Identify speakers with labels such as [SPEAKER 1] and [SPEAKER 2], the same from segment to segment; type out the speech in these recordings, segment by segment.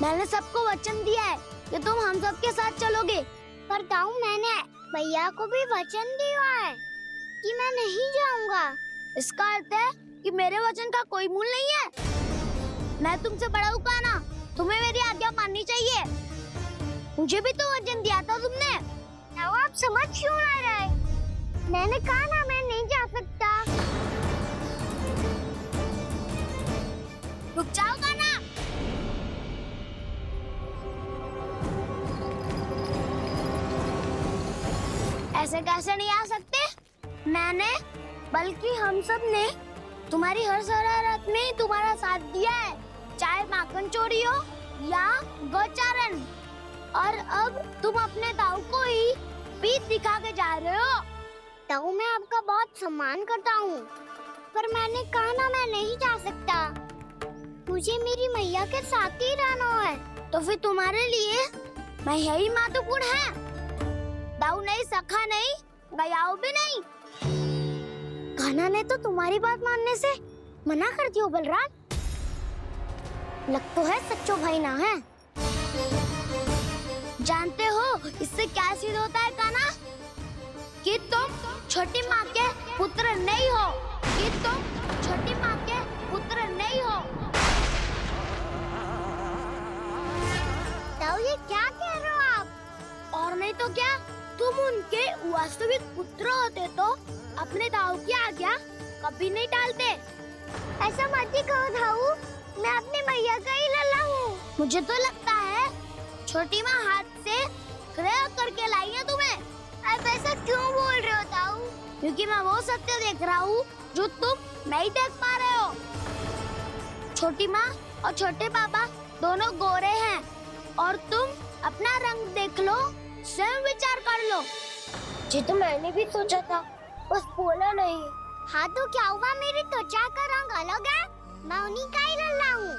[SPEAKER 1] मैंने सबको वचन दिया है कि तुम हम सबके साथ चलोगे।
[SPEAKER 2] पर ताऊ मैंने भैया को भी वचन दिया है कि मैं नहीं जाऊंगा।
[SPEAKER 1] इसका अर्थ है कि मेरे वचन का कोई मूल नहीं है। मैं तुमसे बड़ा हूँ कान्हा, तुम्हें मेरी आज्ञा माननी चाहिए। मुझे भी तो वचन दिया था तुमने।
[SPEAKER 2] ताऊ आप समझ क्यों आ रहे? मैंने कहा ना मैं नहीं जा सकता।
[SPEAKER 1] रुक जाओ कान्हा। ऐसे कैसे नहीं आ सकते? मैंने बल्कि हम सब ने तुम्हारी हर शरारत में तुम्हारा साथ दिया है, चाहे माखन चोरी हो या गोचारण। और अब तुम अपने ताऊ को ही पीठ दिखा के जा रहे हो।
[SPEAKER 2] ताऊ मैं आपका बहुत सम्मान करता हूँ, पर मैंने कहा ना मैं नहीं जा सकता। मुझे मेरी मैया के साथ ही रहना है।
[SPEAKER 1] तो फिर तुम्हारे लिए मैया ही महत्वपूर्ण है। दाऊ नहीं, सखा नहीं, गयाऊ भी नहीं।
[SPEAKER 2] कान्हा ने तो तुम्हारी बात मानने से मना कर दियो बलराम। लग तो है सच्चो भाई ना है।
[SPEAKER 1] जानते हो इससे क्या सिद्ध होता है कान्हा? कि तुम छोटी माँ के पुत्र नहीं हो, कि तुम छोटी माँ के पुत्र नहीं हो।
[SPEAKER 2] ताऊ ये क्या कह रहे हो आप?
[SPEAKER 1] और नहीं तो क्या, तुम उनके वास्तविक पुत्र होते तो अपने ताऊ की आज्ञा कभी नहीं टालते।
[SPEAKER 2] ऐसा मत ही कहो ताऊ, मैं अपनी मैया का ही लल्ला हूँ।
[SPEAKER 1] मुझे तो लगता है छोटी माँ हाथ से ग्रह करके लाई है तुम्हें।
[SPEAKER 2] आप ऐसा क्यों बोल रहे हो ताऊ?
[SPEAKER 1] क्योंकि मैं वो सत्य देख रहा हूँ जो तुम नहीं देख पा रहे हो। छोटी माँ और छोटे पापा दोनों गोरे हैं और तुम अपना रंग देख लो, स्वयं विचार कर लो।
[SPEAKER 2] जी तो मैंने भी सोचा था, बस बोला नहीं। हाँ तो क्या हुआ, मेरी त्वचा का रंग अलग है, मैं उन्हीं का ही लल्ला हूँ।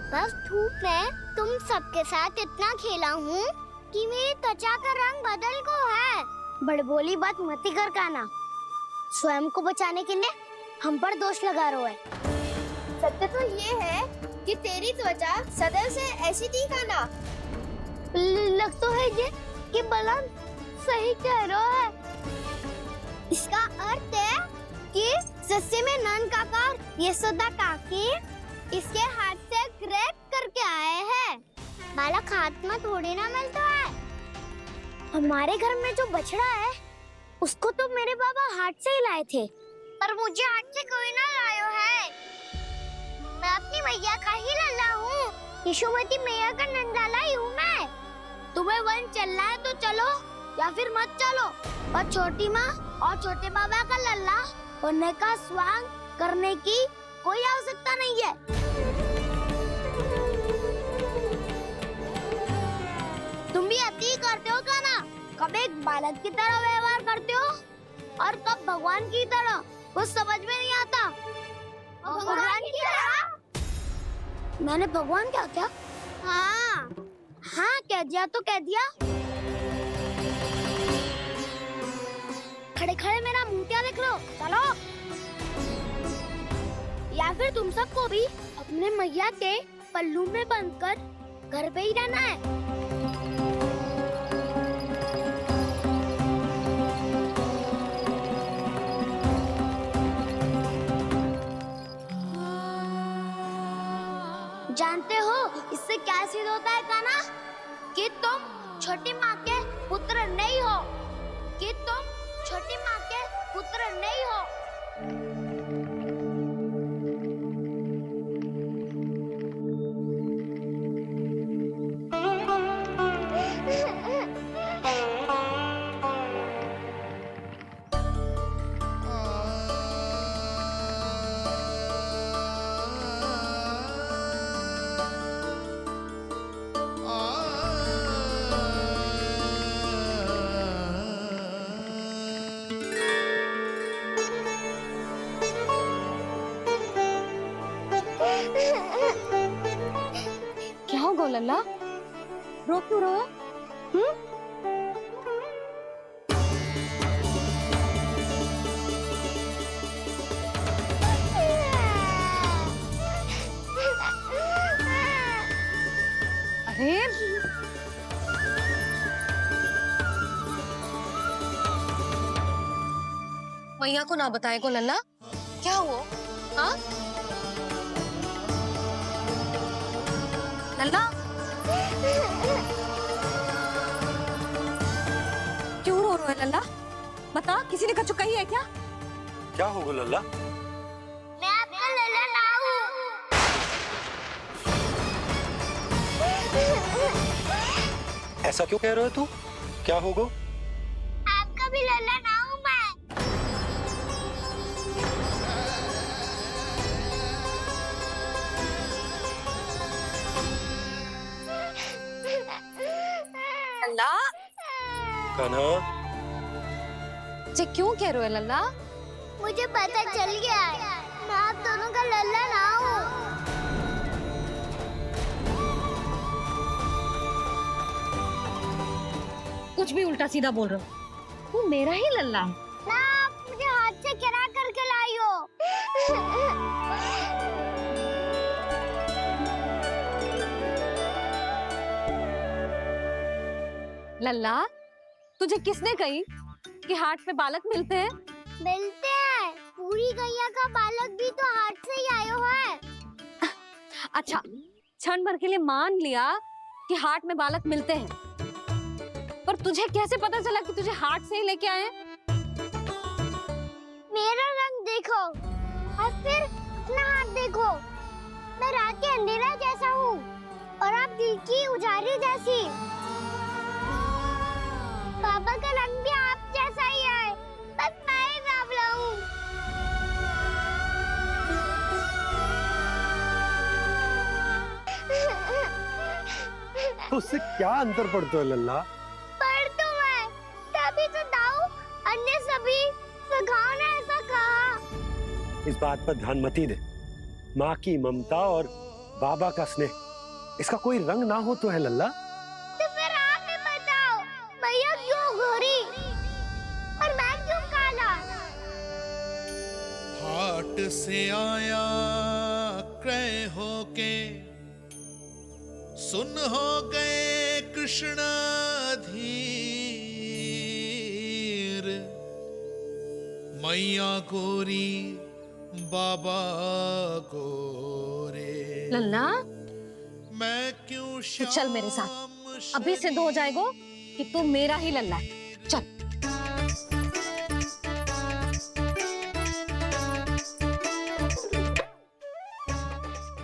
[SPEAKER 2] बस धूप में तुम सबके साथ इतना खेला हूँ कि मेरी त्वचा का रंग बदल को है।
[SPEAKER 1] बड़बोली बात मत ही कर कान्हा। स्वयं को बचाने के लिए हम पर दोष लगा रहे है।
[SPEAKER 3] सत्य तो ये है कि तेरी त्वचा सदैव से ऐसी थी कान्हा।
[SPEAKER 1] लग तो है ये कि बलराम सही कह रहा है।
[SPEAKER 2] इसका अर्थ है कि सस्ते में नन काका यशोदा काकी इसके हाथ से ग्रेट करके आए हैं। बालक हाथ में थोड़ी ना मिलता है।
[SPEAKER 1] हमारे घर में जो बछड़ा है उसको तो मेरे बाबा हाथ से ही लाए थे।
[SPEAKER 2] पर मुझे हाथ से कोई ना लायो है। मैं अपनी मैया का ही लल्ला हूँ। यशोमती मैया का नंदलाला ही हूँ मैं।
[SPEAKER 1] तुम्हें वन चलना है तो चलो या फिर मत चलो, और छोटी माँ और छोटे बाबा का लल्ला होने का स्वांग करने की कोई आवश्यकता नहीं है। तुम भी अति करते हो कान्हा। कब एक बालक की तरह व्यवहार करते हो और कब भगवान की तरह, कुछ समझ में नहीं आता।
[SPEAKER 2] भगवान की तरह?
[SPEAKER 1] मैंने भगवान क्या क्या?
[SPEAKER 2] हाँ
[SPEAKER 1] हाँ कह दिया तो कह दिया। खड़े खड़े मेरा मुंह क्या देख लो, चलो। या फिर तुम सबको भी अपने मैया के पल्लू में बंधकर घर पे ही रहना है। जानते हो इससे क्या सिद्ध होता है कान्हा? कि तुम छोटी माँ के पुत्र नहीं हो, कि तुम छोटी माँ के पुत्र नहीं हो। क्या होगा लल्ला, रो क्यों रहा है?
[SPEAKER 4] अरे मैया को ना बताए को लल्ला, क्या हुआ? हाँ लल्ला, क्यों रो रहा है लल्ला? बता, किसी ने कछु कही है क्या?
[SPEAKER 5] क्या होगा लल्ला?
[SPEAKER 2] मैं आपका लल्ला ना हूँ।
[SPEAKER 5] ऐसा क्यों कह रहे हो तू? क्या होगा?
[SPEAKER 2] आपका भी लल्ला ना हूँ मैं।
[SPEAKER 4] लल्ला
[SPEAKER 5] कान्हा,
[SPEAKER 4] जे क्यों कह रहे हो लल्ला?
[SPEAKER 2] मुझे पता चल गया है, मैं आप दोनों का लल्ला ना हूँ।
[SPEAKER 4] कुछ भी उल्टा सीधा बोल रहे हो, तू मेरा ही लल्ला है।
[SPEAKER 2] ना आप मुझे हाथ से गिरा करके लाई हो।
[SPEAKER 4] लल्ला, तुझे किसने कही कि हाट में बालक मिलते हैं?
[SPEAKER 2] मिलते हैं, पूरी गैया का बालक भी तो हाथ से ही आयो है।
[SPEAKER 4] अच्छा, क्षण भर के लिए मान लिया कि हाट में बालक मिलते हैं, पर तुझे कैसे पता चला कि तुझे हाट से ही लेके आए?
[SPEAKER 2] मेरा रंग देखो और फिर अपना हाथ देखो। मैं रात के अंधेरा जैसा हूँ और आप दिल की उजाली जैसी। पापा का रंग भी आप जैसा ही है, बस मैं ही बावला हूँ।
[SPEAKER 5] तो उससे क्या अंतर पड़ता है लल्ला?
[SPEAKER 2] पर तो मैं तभी तो दाऊ अन्य सभी सखाओ ने ऐसा कहा।
[SPEAKER 5] इस बात पर ध्यान मत ही दे। माँ की ममता और बाबा का स्नेह, इसका कोई रंग ना हो तो है लल्ला?
[SPEAKER 2] तो फिर आप ही बताओ, भैया क्यों गोरी और मैं क्यों काला?
[SPEAKER 6] हाट से आया क्रय होके, सुन हो गए कृष्णाधीर। मैया गोरी बाबा गोरे,
[SPEAKER 4] लल्ला,
[SPEAKER 6] मैं क्यों
[SPEAKER 4] तो चल मेरे साथ, अभी सिद्ध हो जाएगा कि तू मेरा ही लल्ला है। चल।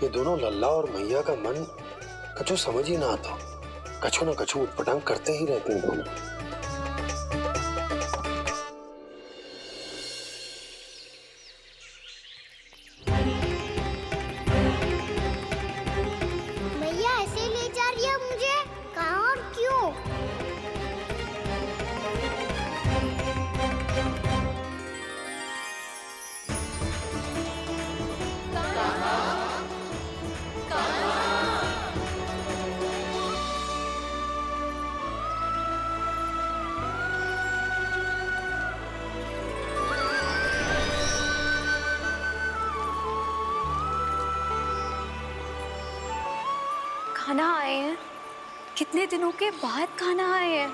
[SPEAKER 5] ये दोनों लल्ला और मैया का मन कछु समझ ही ना आता, कछु ना कछु उटपटांग करते ही रहते हैं दोनों।
[SPEAKER 2] भैया ऐसे ले जा रही है मुझे, कहाँ और क्यों?
[SPEAKER 3] खाना आए हैं, कितने दिनों के बाद खाना आए हैं।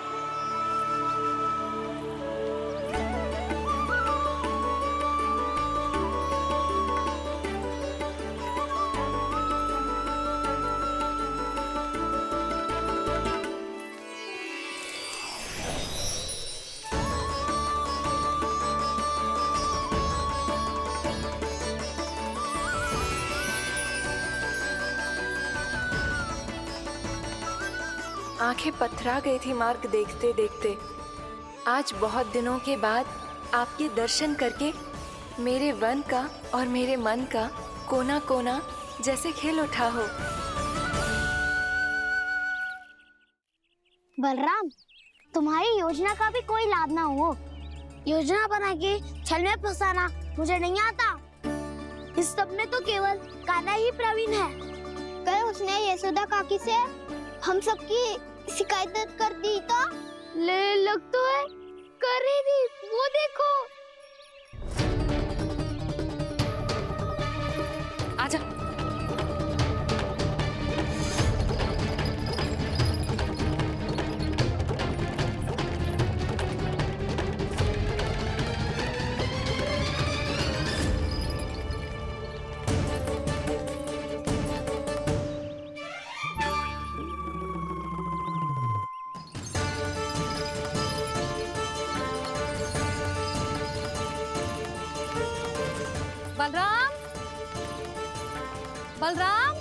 [SPEAKER 7] आंखें पथरा गई थी मार्ग देखते देखते। आज बहुत दिनों के बाद आपके दर्शन करके मेरे वन का और मेरे मन का कोना कोना जैसे खिल उठा हो।
[SPEAKER 2] बलराम, तुम्हारी योजना का भी कोई लाभ ना हो। योजना बना के छल में फंसाना मुझे नहीं आता। इस सब में तो केवल कान्हा ही प्रवीण है। कल उसने यशोदा काकी से हम सबकी शिकायत कर दी तो लग तो है कर ही दी, वो देखो।
[SPEAKER 4] आजा। बलराम,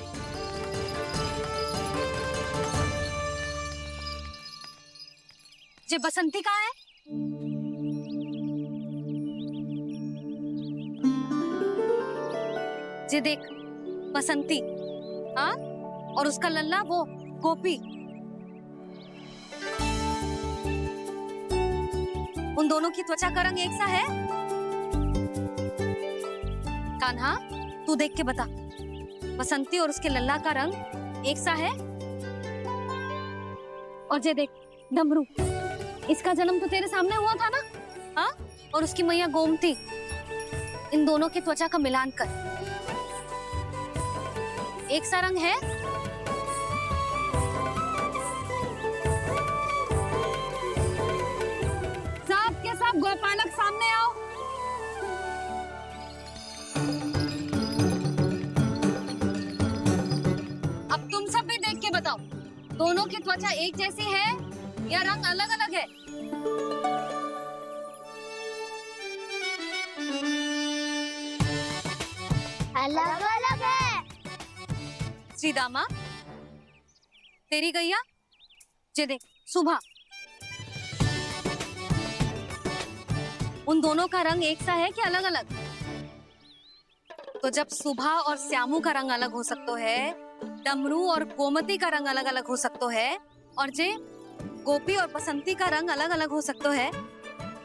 [SPEAKER 4] ये बसंती कहाँ है? ये देख बसंती, हाँ, और उसका लल्ला वो गोपी। उन दोनों की त्वचा का रंग एक सा है? कान्हा, तू देख के बता, बसंती और उसके लल्ला का रंग एक सा है? और ये देख डमरू, इसका जन्म तो तेरे सामने हुआ था ना, हाँ? और उसकी मैया गोमती, इन दोनों की त्वचा का मिलान कर, एक सा रंग है? सब के सब गोपालक सामने आओ। अब तुम सब भी देख के बताओ, दोनों की त्वचा एक जैसी है या रंग अलग अलग है?
[SPEAKER 2] अलग अलग है।
[SPEAKER 4] श्रीदामा, तेरी गैया, ये देख सुभा, उन दोनों का रंग एक सा है कि अलग अलग? तो जब सुभा और श्यामू का रंग अलग हो सकता है, डमरू और गोमती का रंग अलग अलग हो सकता है, और जे गोपी और बसंती का रंग अलग अलग हो सकता है,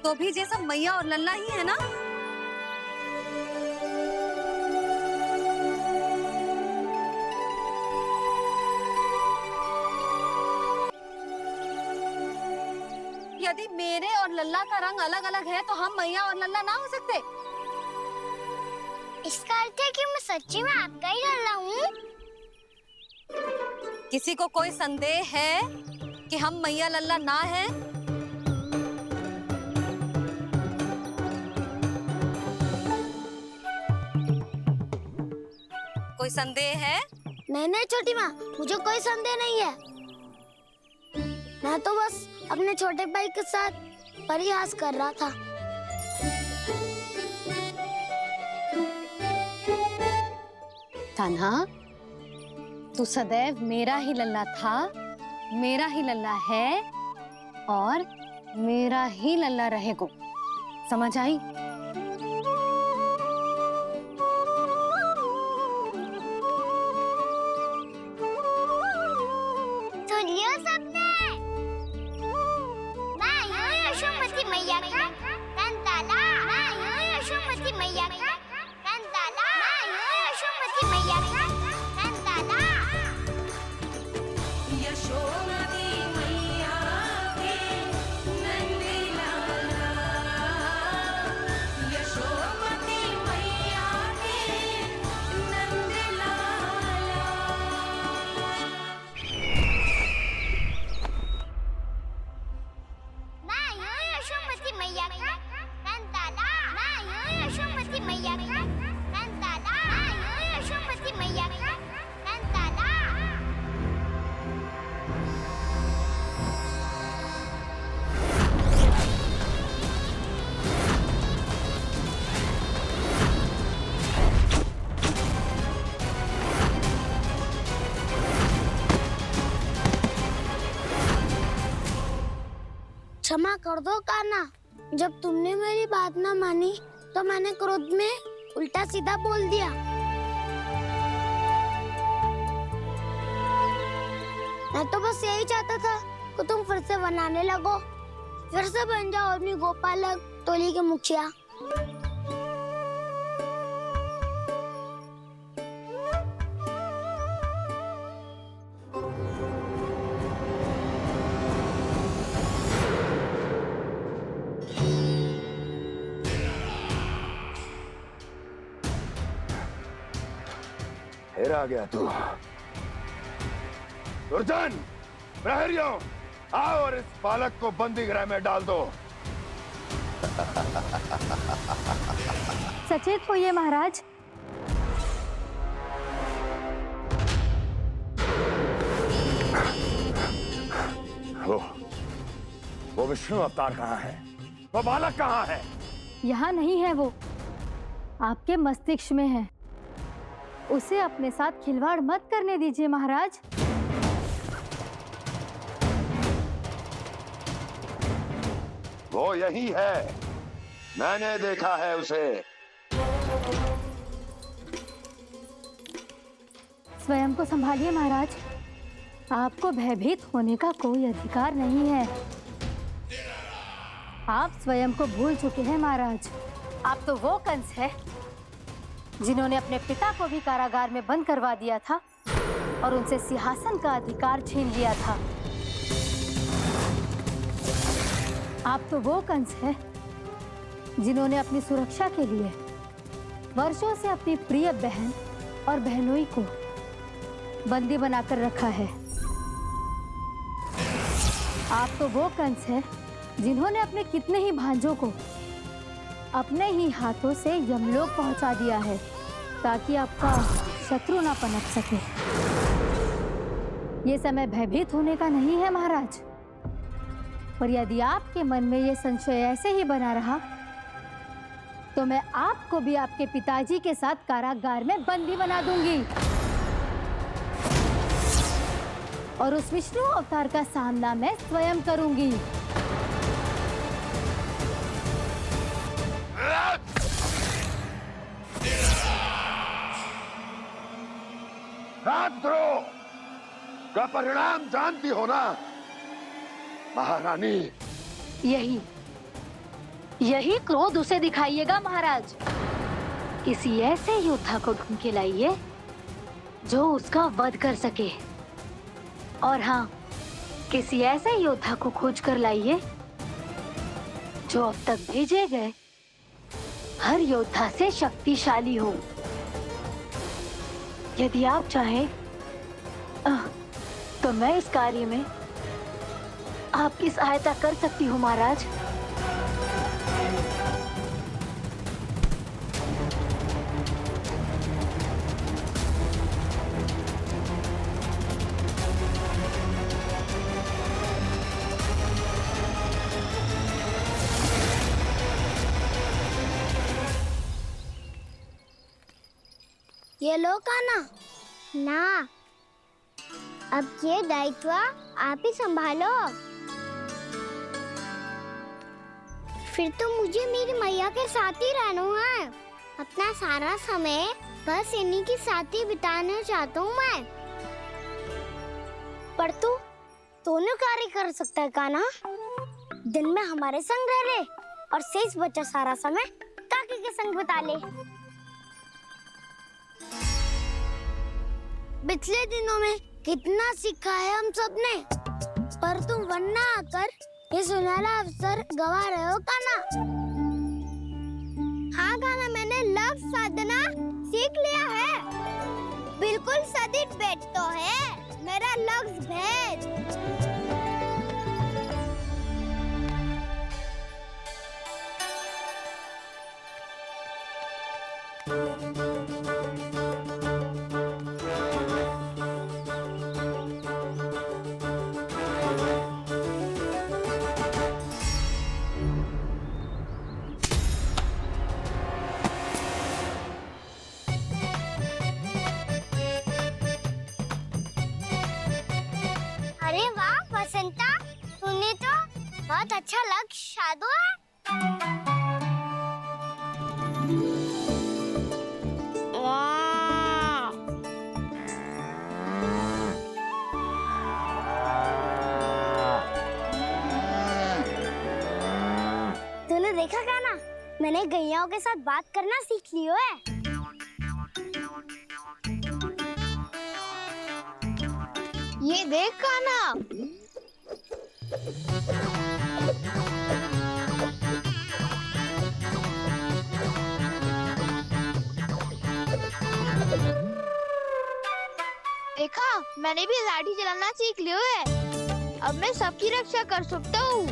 [SPEAKER 4] तो भी ये सब मैया और लल्ला ही है ना? यदि मेरे और लल्ला का रंग अलग अलग है तो हम मैया और लल्ला ना हो सकते?
[SPEAKER 2] इसका अर्थ है कि मैं सच्ची में आपका ही लल्ला हूँ?
[SPEAKER 4] किसी को कोई संदेह है कि हम मैया लल्ला ना हैं? कोई संदेह है?
[SPEAKER 1] नहीं नहीं छोटी माँ, मुझे कोई संदेह नहीं है। मैं तो बस अपने छोटे भाई के साथ परिहास कर रहा था।
[SPEAKER 4] कान्हा, तू सदैव मेरा ही लल्ला था, मेरा ही लल्ला है और मेरा ही लल्ला रहेगा। समझ आई?
[SPEAKER 2] सुन लियो सबने, मैं हूँ यशोमती मैया का कंताला, मैं हूँ यशोमती मैया का कंताला, मैं हूँ यशोमती मैया का कंताला।
[SPEAKER 7] यशोमती मैया के नंदी लाला, यशोमती मैया के नंदी लाला।
[SPEAKER 2] मैं हूँ यशोमती मैया का कंताला, मैं हूँ यशोमती मैया का कंताला, मैं हूँ यशोमती मैया का कंताला।
[SPEAKER 1] क्षमा कर दो कान्हा, जब तुमने मेरी बात ना मानी तो मैंने क्रोध में उल्टा सीधा बोल दिया। मैं तो बस यही चाहता था कि तुम फिर से बनाने लगो, फिर से बन जाओ अपनी गोपालक टोली के मुखिया।
[SPEAKER 8] फिर आ गया तू। दुर्जन, प्रहरियों, आओ और इस बालक को बंदी गृह में डाल दो।
[SPEAKER 9] सचेत होइए महाराज।
[SPEAKER 8] वो विष्णु अवतार कहाँ है? वो बालक कहाँ है?
[SPEAKER 9] यहाँ नहीं है वो, आपके मस्तिष्क में है। उसे अपने साथ खिलवाड़ मत करने दीजिए महाराज।
[SPEAKER 8] वो यही है, मैंने देखा है उसे।
[SPEAKER 9] स्वयं को संभालिए महाराज, आपको भयभीत होने का कोई अधिकार नहीं है। आप स्वयं को भूल चुके हैं महाराज। आप तो वो कंस है जिन्होंने अपने पिता को भी कारागार में बंद करवा दिया था और उनसे सिंहासन का अधिकार छीन लिया था। आप तो वो कंस है जिन्होंने अपनी सुरक्षा के लिए वर्षों से अपनी प्रिय बहन और बहनोई को बंदी बनाकर रखा है। आप तो वो कंस है जिन्होंने अपने कितने ही भांजों को अपने ही हाथों से यमलोक पहुंचा दिया है ताकि आपका शत्रु ना पनप सके। ये समय भयभीत होने का नहीं है महाराज, पर यदि आपके मन में ये संशय ऐसे ही बना रहा तो मैं आपको भी आपके पिताजी के साथ कारागार में बंदी बना दूंगी और उस विष्णु अवतार का सामना मैं स्वयं करूंगी।
[SPEAKER 8] राजद्रोह का परिणाम जानती हो ना महारानी?
[SPEAKER 9] यही क्रोध उसे दिखाइएगा महाराज। किसी ऐसे योद्धा को ढूंढ के लाइए जो उसका वध कर सके, और हाँ, किसी ऐसे योद्धा को खोज कर लाइए जो अब तक भेजे गए हर योद्धा से शक्तिशाली हो। यदि आप चाहें तो मैं इस कार्य में आपकी सहायता कर सकती हूँ महाराज।
[SPEAKER 1] ये लो कान्हा।
[SPEAKER 2] ना, अब ये दायित्व आप ही संभालो। फिर तो मुझे मेरी मैया के साथ ही रहना है। अपना सारा समय बस इन्हीं के साथ ही बिताना चाहता हूँ मैं।
[SPEAKER 1] पर तू दोनों कार्य कर सकता है कान्हा। दिन में हमारे संग रह ले और शेष बचा सारा समय काकी के संग बिता ले। पिछले दिनों में कितना सीखा है हम सब ने, पर तुम वरना आकर ये सुनहरा अवसर गवा रहे हो कान्हा।
[SPEAKER 2] हाँ कान्हा, मैंने लव साधना सीख लिया है। बिल्कुल सदित भेद तो है मेरा लफ्ज भेद। अरे वाह वसंता, तूने तो बहुत अच्छा लक्ष्य साधा है। वाह!
[SPEAKER 1] तूने देखा कान्हा, मैंने गैयाओं के साथ बात करना सीख लियो है।
[SPEAKER 3] ये देख कान्हा, देखा मैंने भी लाठी चलाना सीख लिया है। अब मैं सबकी रक्षा कर सकता हूँ।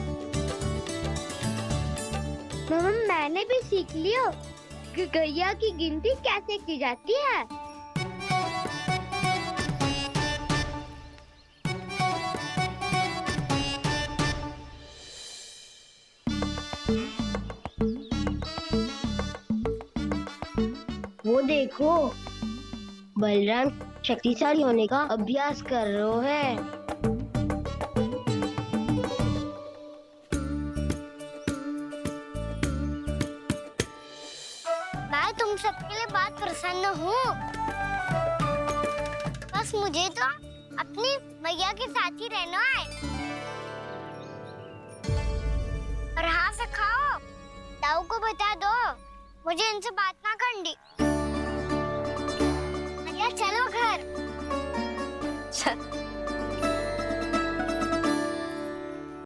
[SPEAKER 2] मैंने भी सीख लिया कि गैया की गिनती कैसे की जाती है।
[SPEAKER 1] वो देखो,
[SPEAKER 2] बलराम शक्तिशाली होने का अभ्यास कर रहे है। मैं तुम सबके लिए बहुत प्रसन्न हूँ। बस मुझे तो अपनी मैया के साथ ही रहना है। और हाँ से खाओ, ताऊ को बता दो मुझे इनसे बात ना करनी। मैया चलो घर।
[SPEAKER 4] चल